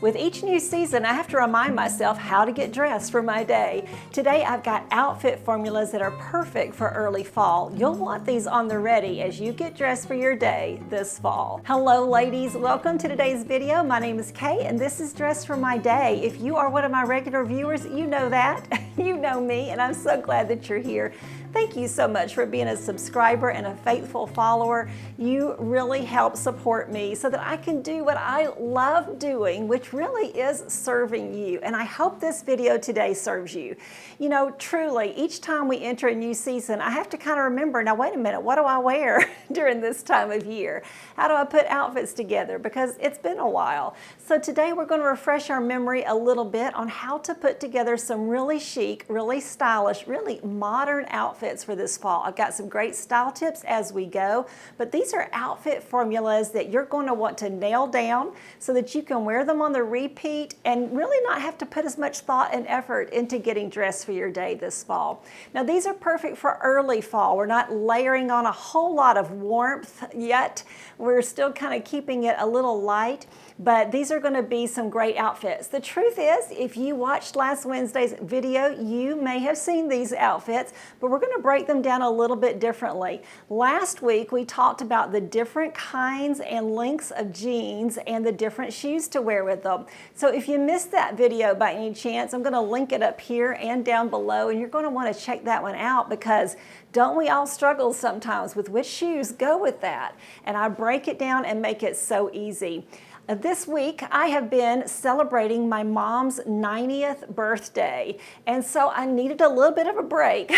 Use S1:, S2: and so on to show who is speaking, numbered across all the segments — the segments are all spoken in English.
S1: With each new season, I have to remind myself how to get dressed for my day. Today, I've got outfit formulas that are perfect for early fall. You'll want these on the ready as you get dressed for your day this fall. Hello, ladies. Welcome to today's video. My name is Kay, and this is Dress for My Day. If you are one of my regular viewers, you know that. You know me, and I'm so glad that you're here. Thank you so much for being a subscriber and a faithful follower. You really help support me so that I can do what I love doing, which really is serving you. And I hope this video today serves you. You know, truly, each time we enter a new season, I have to kind of remember, now wait a minute, what do I wear during this time of year? How do I put outfits together? Because it's been a while. So today we're going to refresh our memory a little bit on how to put together some really chic, really stylish, really modern outfits for this fall. I've got some great style tips as we go, but these are outfit formulas that you're going to want to nail down so that you can wear them on the repeat and really not have to put as much thought and effort into getting dressed for your day this fall. Now, these are perfect for early fall. We're not layering on a whole lot of warmth yet. We're still kind of keeping it a little light, but these are going to be some great outfits. The truth is, if you watched last Wednesday's video, you may have seen these outfits, but we're going to break them down a little bit differently. Last week, we talked about the different kinds and lengths of jeans and the different shoes to wear with them. So if you missed that video by any chance, I'm going to link it up here and down below, and you're going to want to check that one out because don't we all struggle sometimes with which shoes go with that? And I break it down and make it so easy. This week, I have been celebrating my mom's 90th birthday, and so I needed a little bit of a break.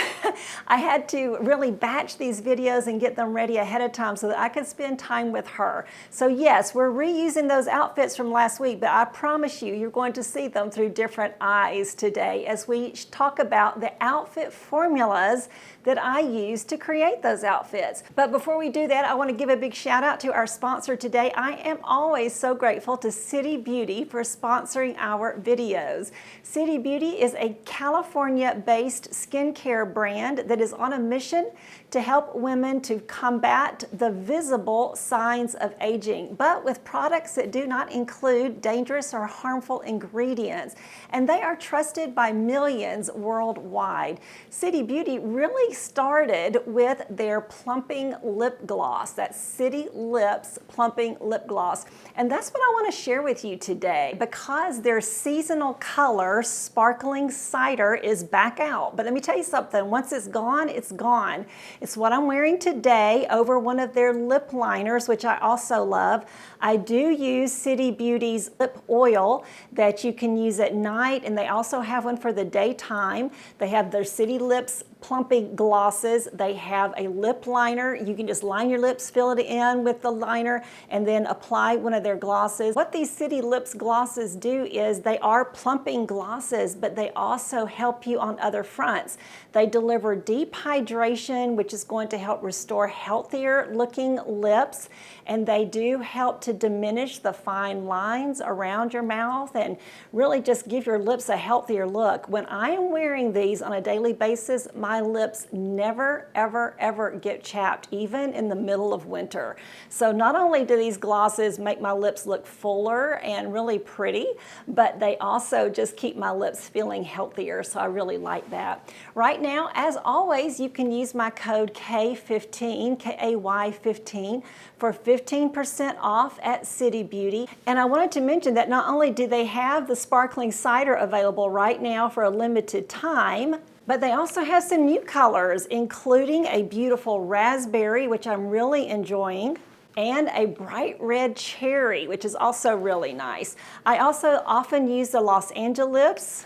S1: I had to really batch these videos and get them ready ahead of time so that I could spend time with her. So yes, we're reusing those outfits from last week, but I promise you, you're going to see them through different eyes today as we talk about the outfit formulas that I use to create those outfits. But before we do that, I want to give a big shout out to our sponsor today. I am always so grateful to City Beauty for sponsoring our videos. City Beauty is a California-based skincare brand that is on a mission to help women to combat the visible signs of aging, but with products that do not include dangerous or harmful ingredients. And they are trusted by millions worldwide. City Beauty really started with their plumping lip gloss, that City Lips plumping lip gloss. And that's what I want to share with you today because their seasonal color, Sparkling Cider, is back out. But let me tell you something, once it's gone, it's gone. It's what I'm wearing today over one of their lip liners, which I also love. I do use City Beauty's lip oil that you can use at night, and they also have one for the daytime. They have their City Lips plumping glosses. They have a lip liner. You can just line your lips, fill it in with the liner, and then apply one of their glosses. What these City Lips glosses do is they are plumping glosses, but they also help you on other fronts. They deliver deep hydration, which is going to help restore healthier looking lips, and they do help to diminish the fine lines around your mouth and really just give your lips a healthier look. When I am wearing these on a daily basis, my lips never, ever, ever get chapped, even in the middle of winter. So not only do these glosses make my lips look fuller and really pretty, but they also just keep my lips feeling healthier, so I really like that. Right now, as always, you can use my code K15, K-A-Y-15, for 15% off at City Beauty. And I wanted to mention that not only do they have the Sparkling Cider available right now for a limited time, but they also have some new colors, including a beautiful raspberry, which I'm really enjoying, and a bright red cherry, which is also really nice. I also often use the Los Angeles,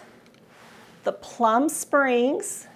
S1: the Plum Springs,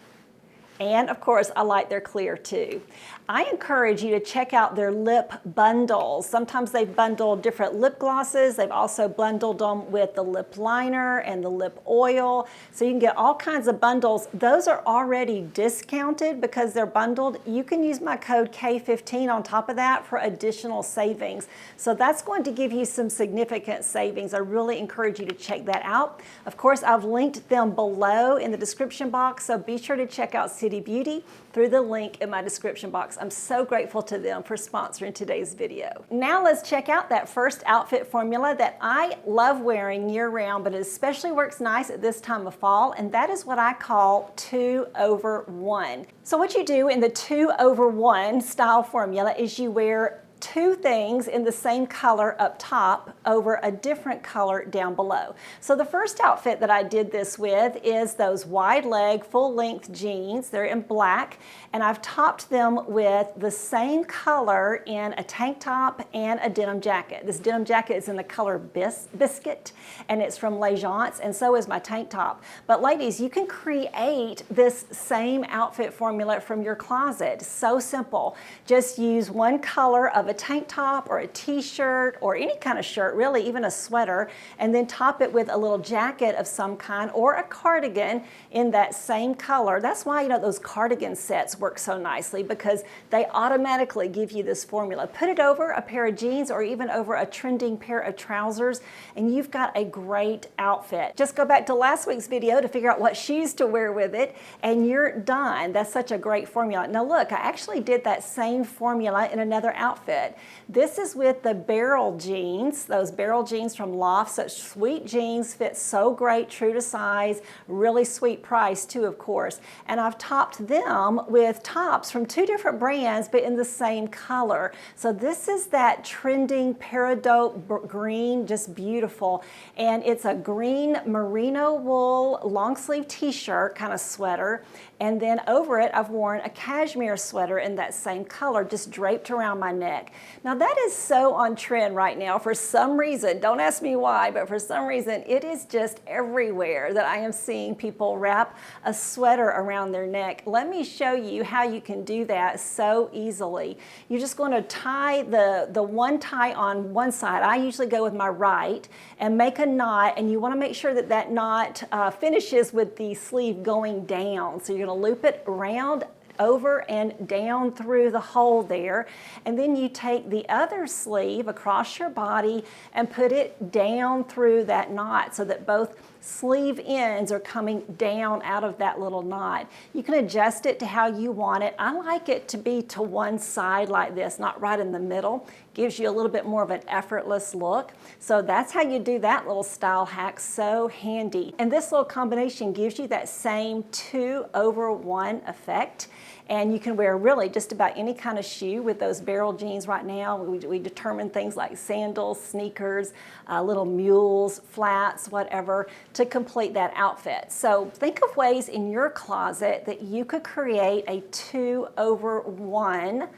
S1: and of course, I like their clear too. I encourage you to check out their lip bundles. Sometimes they've bundled different lip glosses. They've also bundled them with the lip liner and the lip oil. So you can get all kinds of bundles. Those are already discounted because they're bundled. You can use my code K15 on top of that for additional savings. So that's going to give you some significant savings. I really encourage you to check that out. Of course, I've linked them below in the description box, so be sure to check out City Beauty through the link in my description box. I'm so grateful to them for sponsoring today's video. Now let's check out that first outfit formula that I love wearing year-round, but it especially works nice at this time of fall, and that is what I call 2-over-1. So what you do in the 2-over-1 style formula is you wear two things in the same color up top over a different color down below. So the first outfit that I did this with is those wide leg, full length jeans. They're in black, and I've topped them with the same color in a tank top and a denim jacket. This denim jacket is in the color biscuit, and it's from Legence, and so is my tank top. But ladies, you can create this same outfit formula from your closet. So simple. Just use one color of a tank top or a t-shirt or any kind of shirt, really, even a sweater, and then top it with a little jacket of some kind or a cardigan in that same color. That's why, you know, those cardigan sets work so nicely, because they automatically give you this formula. Put it over a pair of jeans or even over a trending pair of trousers, and you've got a great outfit. Just go back to last week's video to figure out what shoes to wear with it, and you're done. That's such a great formula. Now look, I actually did that same formula in another outfit. This is with the barrel jeans, those barrel jeans from Loft. Such sweet jeans, fit so great, true to size, really sweet price too, of course. And I've topped them with tops from two different brands, but in the same color. So this is that trending peridot green, just beautiful. And it's a green merino wool long sleeve t-shirt kind of sweater. And then over it, I've worn a cashmere sweater in that same color, just draped around my neck. Now that is so on trend right now for some reason. Don't ask me why, but for some reason it is just everywhere that I am seeing people wrap a sweater around their neck. Let me show you how you can do that so easily. You're just going to tie the one tie on one side. I usually go with my right and make a knot, and you want to make sure that that knot finishes with the sleeve going down. So you're going to loop it around, over and down through the hole there, and then you take the other sleeve across your body and put it down through that knot so that both sleeve ends are coming down out of that little knot. You can adjust it to how you want it. I like it to be to one side like this, not right in the middle. Gives you a little bit more of an effortless look. So that's how you do that little style hack. So handy. And this little combination gives you that same 2-over-1 effect. And you can wear really just about any kind of shoe with those barrel jeans right now. We determine things like sandals, sneakers, little mules, flats, whatever, to complete that outfit. So think of ways in your closet that you could create a 2-over-1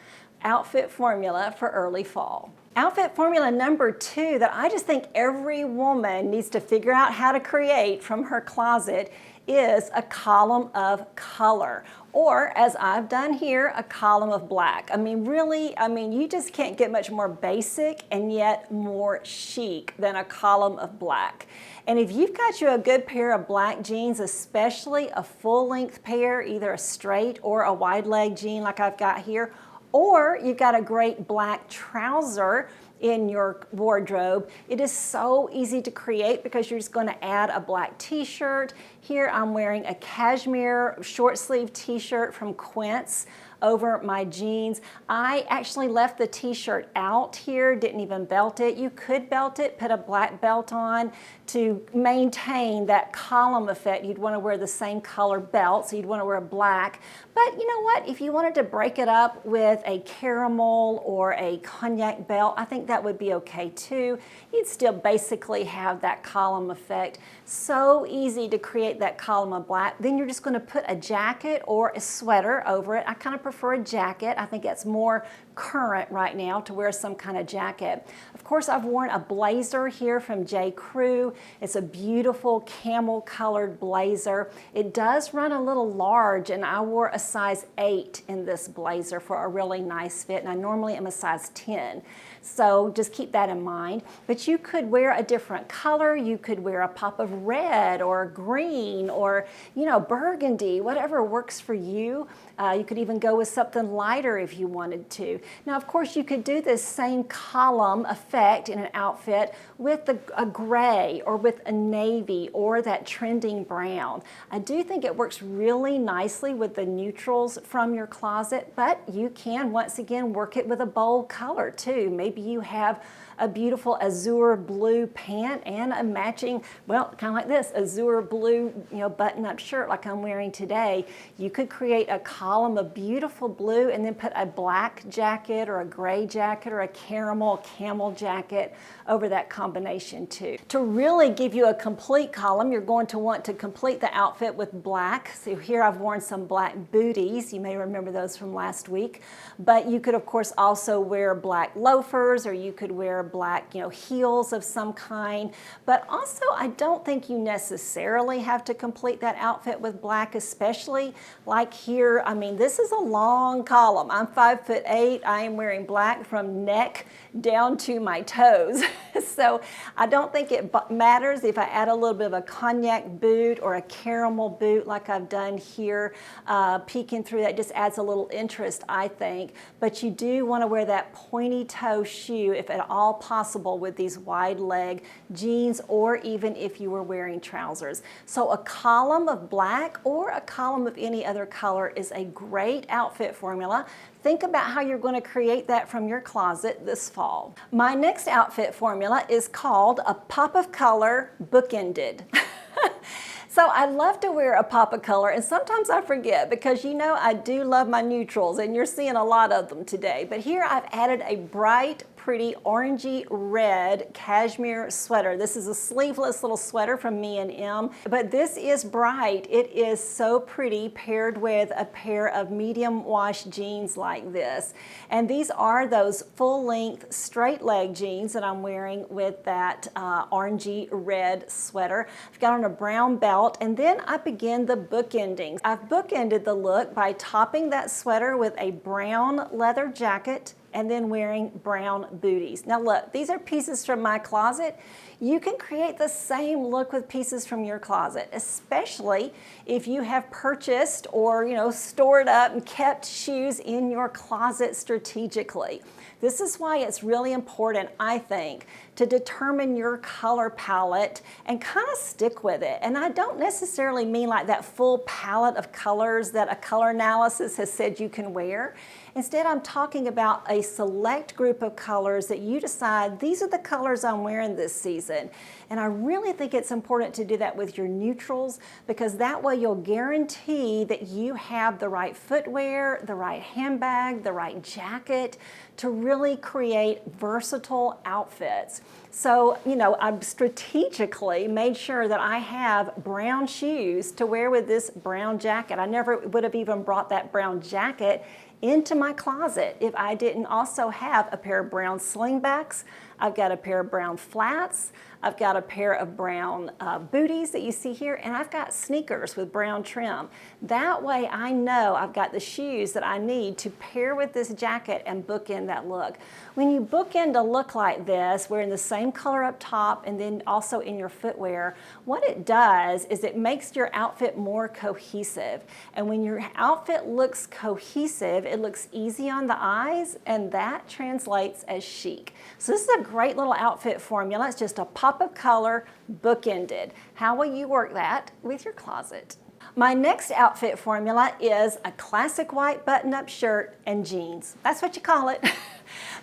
S1: outfit formula for early fall. Outfit formula number 2 that I just think every woman needs to figure out how to create from her closet is a column of color, or as I've done here, a column of black. I mean, really, you just can't get much more basic and yet more chic than a column of black. And if you've got you a good pair of black jeans, especially a full-length pair, either a straight or a wide leg jean like I've got here, or you've got a great black trouser in your wardrobe, it is so easy to create because you're just going to add a black t-shirt. Here I'm wearing a cashmere short sleeve t-shirt from Quince over my jeans. I actually left the t-shirt out here, didn't even belt it. You could belt it, put a black belt on to maintain that column effect. You'd want to wear the same color belt, so you'd want to wear black. But you know what? If you wanted to break it up with a caramel or a cognac belt, I think that would be okay too. You'd still basically have that column effect. So easy to create that column of black. Then you're just going to put a jacket or a sweater over it. I kind of prefer a jacket. I think that's more current right now to wear some kind of jacket. Of course, I've worn a blazer here from J. Crew. It's a beautiful camel colored blazer. It does run a little large, and I wore a size 8 in this blazer for a really nice fit, and I normally am a size 10. So just keep that in mind. But you could wear a different color. You could wear a pop of red or green or, you know, burgundy, whatever works for you. You could even go with something lighter if you wanted to. Now, of course, you could do this same column effect in an outfit with a gray or with a navy or that trending brown. I do think it works really nicely with the neutrals from your closet, but you can, once again, work it with a bold color too. Maybe you have a beautiful azure blue pant and a matching, well, kind of like this, azure blue, button-up shirt like I'm wearing today. You could create a column of beautiful blue and then put a black jacket or a gray jacket or a camel jacket over that combination too. To really give you a complete column, you're going to want to complete the outfit with black. So here I've worn some black booties. You may remember those from last week. But you could, of course, also wear black loafers, or you could wear black, heels of some kind. But also, I don't think you necessarily have to complete that outfit with black, especially like here. I mean, this is a long column. I'm 5'8". I am wearing black from neck down to my toes. So I don't think it matters if I add a little bit of a cognac boot or a caramel boot like I've done here. Peeking through that just adds a little interest, I think. But you do want to wear that pointy toe shoe if at all possible with these wide leg jeans, or even if you were wearing trousers. So a column of black or a column of any other color is a great outfit formula. Think about how you're going to create that from your closet this fall. My next outfit formula is called a pop of color bookended. So I love to wear a pop of color, and sometimes I forget because I do love my neutrals, and you're seeing a lot of them today. But here I've added a bright, pretty orangey red cashmere sweater. This is a sleeveless little sweater from Me&M, but this is bright. It is so pretty paired with a pair of medium wash jeans like this. And these are those full-length straight leg jeans that I'm wearing with that orangey red sweater. I've got on a brown belt, and then I begin the bookending. I've bookended the look by topping that sweater with a brown leather jacket and then wearing brown booties. Now look, these are pieces from my closet. You can create the same look with pieces from your closet, especially if you have purchased or stored up and kept shoes in your closet strategically. This is why it's really important, I think, to determine your color palette and kind of stick with it. And I don't necessarily mean like that full palette of colors that a color analysis has said you can wear. Instead, I'm talking about a select group of colors that you decide, these are the colors I'm wearing this season. And I really think it's important to do that with your neutrals, because that way you'll guarantee that you have the right footwear, the right handbag, the right jacket to really create versatile outfits. So, I've strategically made sure that I have brown shoes to wear with this brown jacket. I never would have even brought that brown jacket into my closet if I didn't also have a pair of brown slingbacks. I've got a pair of brown flats. I've got a pair of brown booties that you see here, and I've got sneakers with brown trim. That way I know I've got the shoes that I need to pair with this jacket and bookend that look. When you bookend a look like this, wearing the same color up top and then also in your footwear, what it does is it makes your outfit more cohesive. And when your outfit looks cohesive, it looks easy on the eyes, and that translates as chic. So this is a great little outfit formula. It's just a pop of color, bookended. How will you work that with your closet? My next outfit formula is a classic white button-up shirt and jeans. That's what you call it.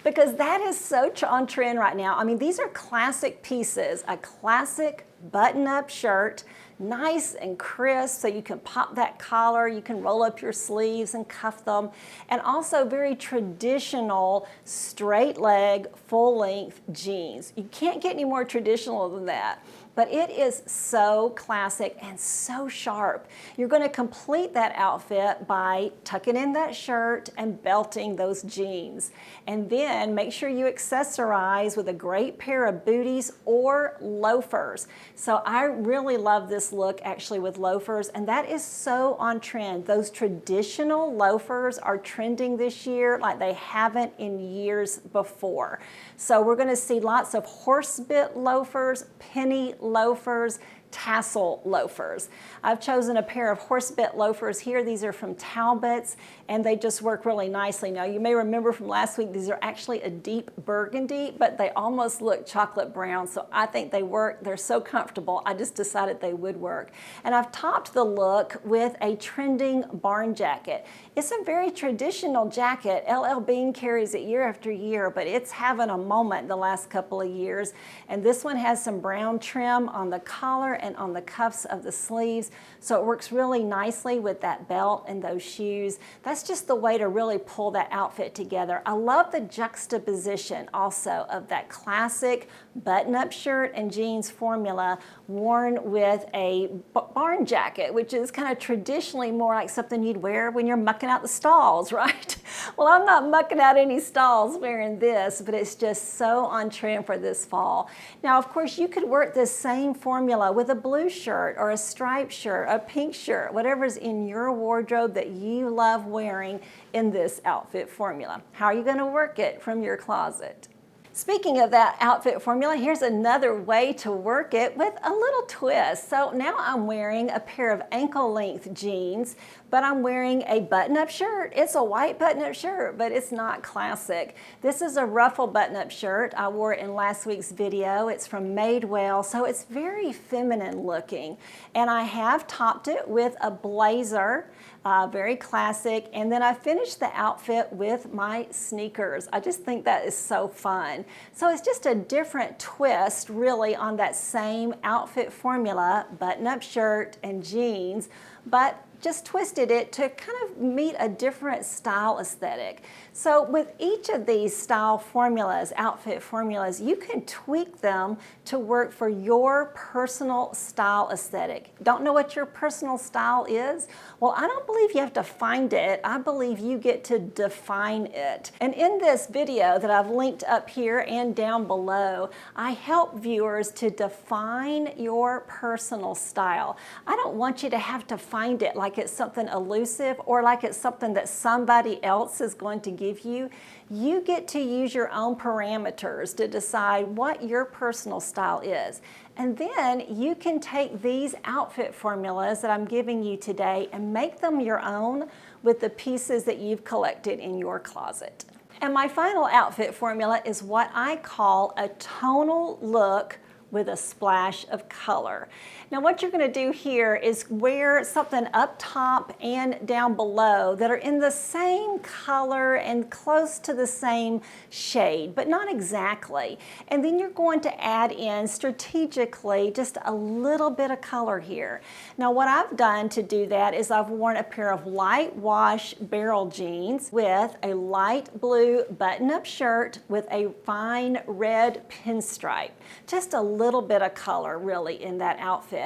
S1: Because that is so on trend right now. I mean, these are classic pieces, a classic button-up shirt, nice and crisp, so you can pop that collar, you can roll up your sleeves and cuff them, and also very traditional straight leg, full length jeans. You can't get any more traditional than that. But it is so classic and so sharp. You're going to complete that outfit by tucking in that shirt and belting those jeans. And then make sure you accessorize with a great pair of booties or loafers. So I really love this look actually with loafers, and that is so on trend. Those traditional loafers are trending this year like they haven't in years before. So we're going to see lots of horse bit loafers, penny loafers, tassel loafers. I've chosen a pair of horse-bit loafers here. These are from Talbot's, and they just work really nicely. Now, you may remember from last week, these are actually a deep burgundy, but they almost look chocolate brown, so I think they work. They're so comfortable, I just decided they would work. And I've topped the look with a trending barn jacket. It's a very traditional jacket. LL Bean carries it year after year, but it's having a moment the last couple of years. And this one has some brown trim on the collar and on the cuffs of the sleeves, so it works really nicely with that belt and those shoes. That's just the way to really pull that outfit together. I love the juxtaposition also of that classic button-up shirt and jeans formula worn with a barn jacket, which is kind of traditionally more like something you'd wear when you're mucking out the stalls, right? Well, I'm not mucking out any stalls wearing this, but it's just so on trend for this fall. Now, of course, you could work this same formula with a blue shirt or a striped shirt, a pink shirt, whatever's in your wardrobe that you love wearing in this outfit formula. How are you going to work it from your closet? Speaking of that outfit formula, here's another way to work it with a little twist. So now I'm wearing a pair of ankle-length jeans, but I'm wearing a button-up shirt. It's a white button-up shirt, but it's not classic. This is a ruffle button-up shirt. I wore it in last week's video. It's from Madewell, so it's very feminine looking. And I have topped it with a blazer, very classic, and then I finished the outfit with my sneakers. I just think that is so fun. So it's just a different twist really on that same outfit formula, button-up shirt and jeans, but just twisted it to kind of meet a different style aesthetic. So with each of these style formulas, outfit formulas, you can tweak them to work for your personal style aesthetic. Don't know what your personal style is? Well, I don't believe you have to find it. I believe you get to define it. And in this video that I've linked up here and down below, I help viewers to define your personal style. I don't want you to have to find it like it's something elusive or like it's something that somebody else is going to give you. You get to use your own parameters to decide what your personal style is. And then you can take these outfit formulas that I'm giving you today and make them your own with the pieces that you've collected in your closet. And my final outfit formula is what I call a tonal look with a splash of color. Now what you're going to do here is wear something up top and down below that are in the same color and close to the same shade, but not exactly. And then you're going to add in strategically just a little bit of color here. Now what I've done to do that is I've worn a pair of light wash barrel jeans with a light blue button-up shirt with a fine red pinstripe. Just a little bit of color really in that outfit.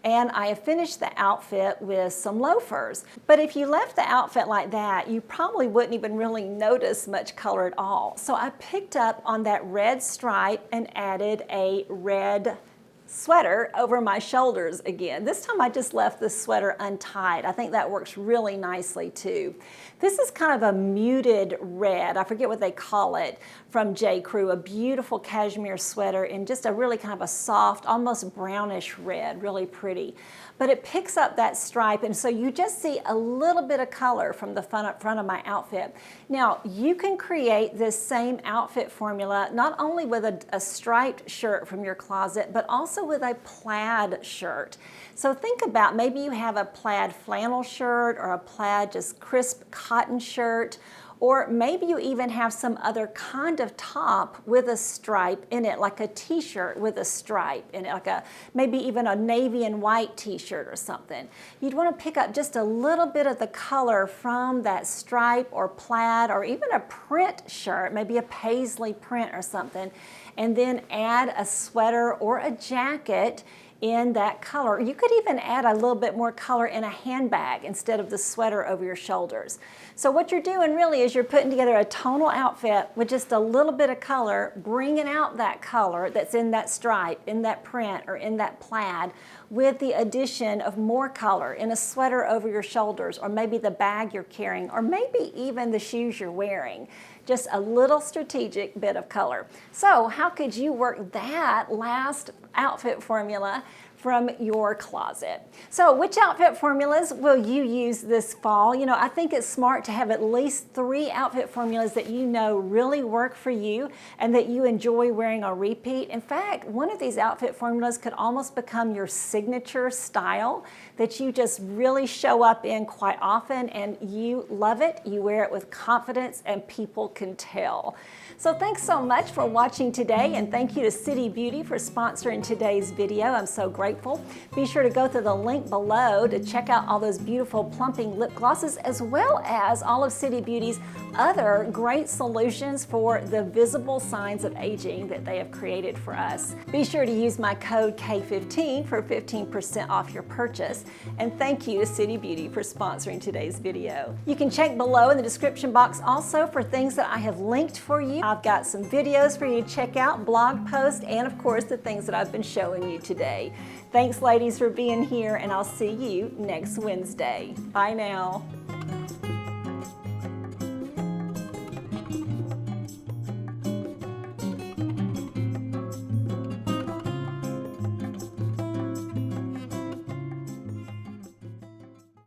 S1: And I have finished the outfit with some loafers. But if you left the outfit like that, you probably wouldn't even really notice much color at all. So I picked up on that red stripe and added a red sweater over my shoulders again. This time I just left the sweater untied. I think that works really nicely too. This is kind of a muted red, I forget what they call it, from J. Crew, a beautiful cashmere sweater in just a really kind of a soft, almost brownish red, really pretty. But it picks up that stripe, and so you just see a little bit of color from the front of my outfit. Now, you can create this same outfit formula not only with a striped shirt from your closet, but also with a plaid shirt. So think about maybe you have a plaid flannel shirt or a plaid just crisp cotton shirt, or maybe you even have some other kind of top with a stripe in it, like a t-shirt with a stripe in it, like maybe even a navy and white t-shirt or something. You'd want to pick up just a little bit of the color from that stripe or plaid or even a print shirt, maybe a paisley print or something, and then add a sweater or a jacket in that color. You could even add a little bit more color in a handbag instead of the sweater over your shoulders. So what you're doing really is you're putting together a tonal outfit with just a little bit of color, bringing out that color that's in that stripe, in that print, or in that plaid, with the addition of more color in a sweater over your shoulders, or maybe the bag you're carrying, or maybe even the shoes you're wearing. Just a little strategic bit of color. So how could you work that last outfit formula from your closet. So which outfit formulas will you use this fall? You know, I think it's smart to have at least 3 outfit formulas that you know really work for you and that you enjoy wearing on repeat. In fact, one of these outfit formulas could almost become your signature style that you just really show up in quite often, and you love it, you wear it with confidence, and people can tell. So thanks so much for watching today, and thank you to City Beauty for sponsoring today's video. I'm so grateful. Be sure to go to the link below to check out all those beautiful plumping lip glosses, as well as all of City Beauty's other great solutions for the visible signs of aging that they have created for us. Be sure to use my code K15 for 15% off your purchase. And thank you to City Beauty for sponsoring today's video. You can check below in the description box also for things that I have linked for you. I've got some videos for you to check out, blog posts, and of course the things that I've been showing you today. Thanks ladies for being here, and I'll see you next Wednesday. Bye now.